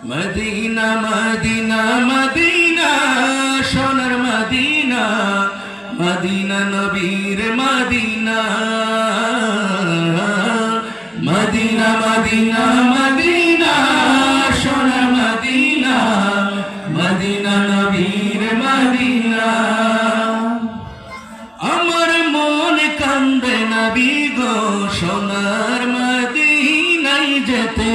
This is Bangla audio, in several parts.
মদিনা মদিনা মদিনা সোনার মদিনা মদিনা নবীর মদিনা মদিনা মদিনা মদিনা সোনার মদিনা মদিনা নবীর মদিনা আমার মন কান্দে নবী গো সোনার মদিনায় যেতে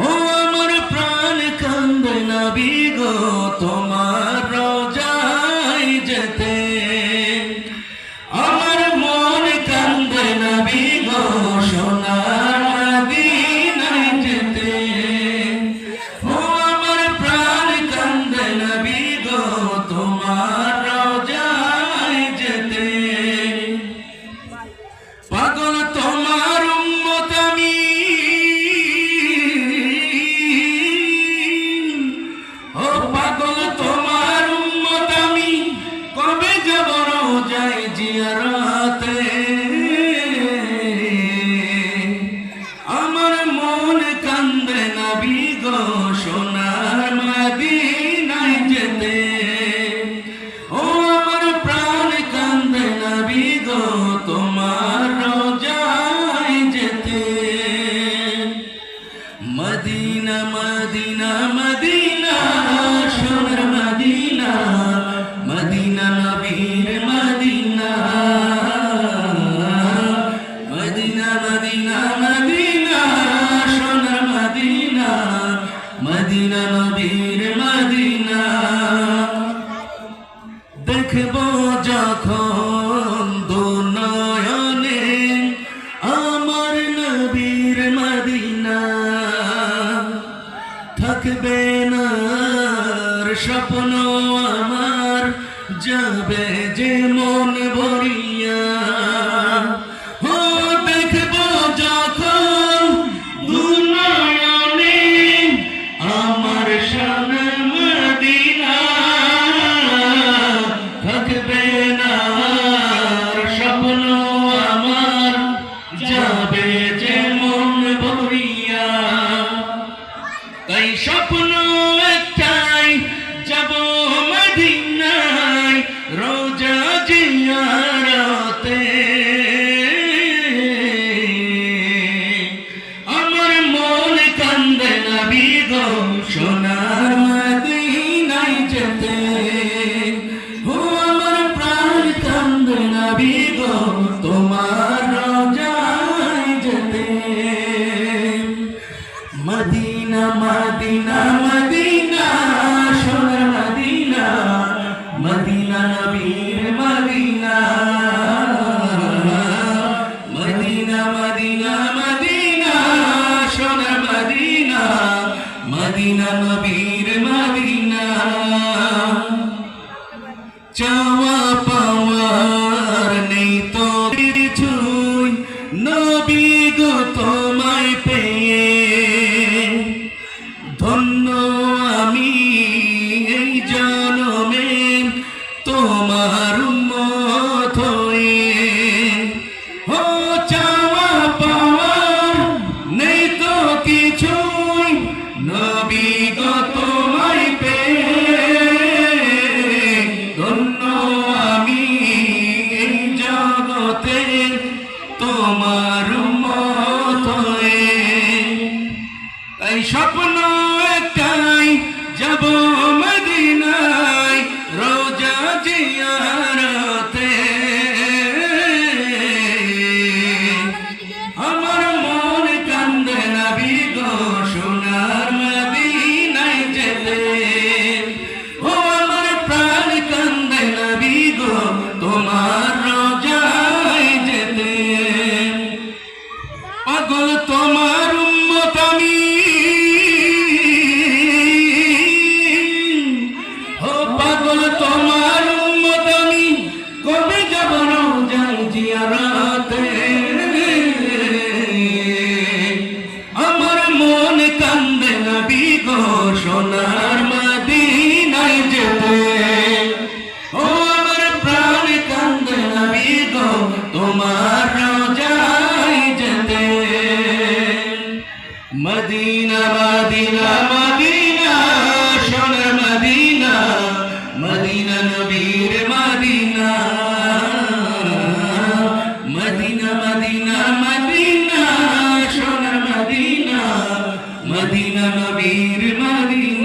ও আমার প্রাণ কান্দে নবী গো তোমার রোজায় যেতে আমার মন কান্দে নবী গো সোনার মদিনায় যেতে ও আমার প্রাণ কান্দে নবী গো তোমার রোজায় যেতে পাগল তোমার উম্মত আমি ও পাগল তোমার উম্মত আমি কবে যাব রোজায় জিয়ারতে আমার মন কান্দে নবী গো সোনার মদিনায় যেতে ও আমার প্রাণ কান্দে নবী গো তোমার রোজায় যেতে মদিনা মদিনা মদিনা সোনার মদিনা মদিনা নবীর মদিনা মদিনা মদিনা মদিনা সোনার মদিনা মদিনা নবীর মদিনা দেখবো যখন দু নয়নে আমার নবীর মদিনা থাকবে না আর স্বপ্ন আমার যাবে যে মন ভরিয়া ও দেখবো যখন দু নয়নে আমার সোনার মদিনা থাকবে না আর স্বপ্ন আমার যাবে যে মন ভরিয়া তাই স্বপ্ন একটাই যাব মদিনায় রোজা জিয়ারতে আমার মন কান্দে নবী গো সোনার মদিনায় যেতে ও আমার প্রাণ কান্দে নবী গো তোমার রোজায় যেতে মদিনা মদিনা মদিনা সোনার মদিনা মদিনা নবীর মদিনা মদিনা মদিনা মদিনা সোনার মদিনা মদিনা নবীর মদিনা চাওয়া পাওয়ার নেই তো কিছুই নবী গো তোমায় পেয়ে ধন্য আমি এই জনমে তোমার উম্মত হয়ে ও চাওয়া পাওয়ার নেই তো কিছুই নবী গো তোমায় পেয়ে ধন্য আমি এই জগতে তোমার উম্মত হয়ে তাই স্বপ্ন একটাই যাব মদিনায় রোজা জিয়ারতে আমার মন কান্দে নবী গো সোনার মদিনায় যেতে ও আমার প্রাণ কান্দে নবী গো তোমার রোজায় যেতে পাগল তোমার উম্মত আমি ও পাগল তোমার উম্মত আমি কবে যাব রোজায় জিয়ারতে আমার মন কান্দে মদিনা মদিনা সোনার মদিনা মদিনা নবীর মদিনা মদিনা মদিনা মদিনা সোনার মদিনা মদিনা নবীর মদিনা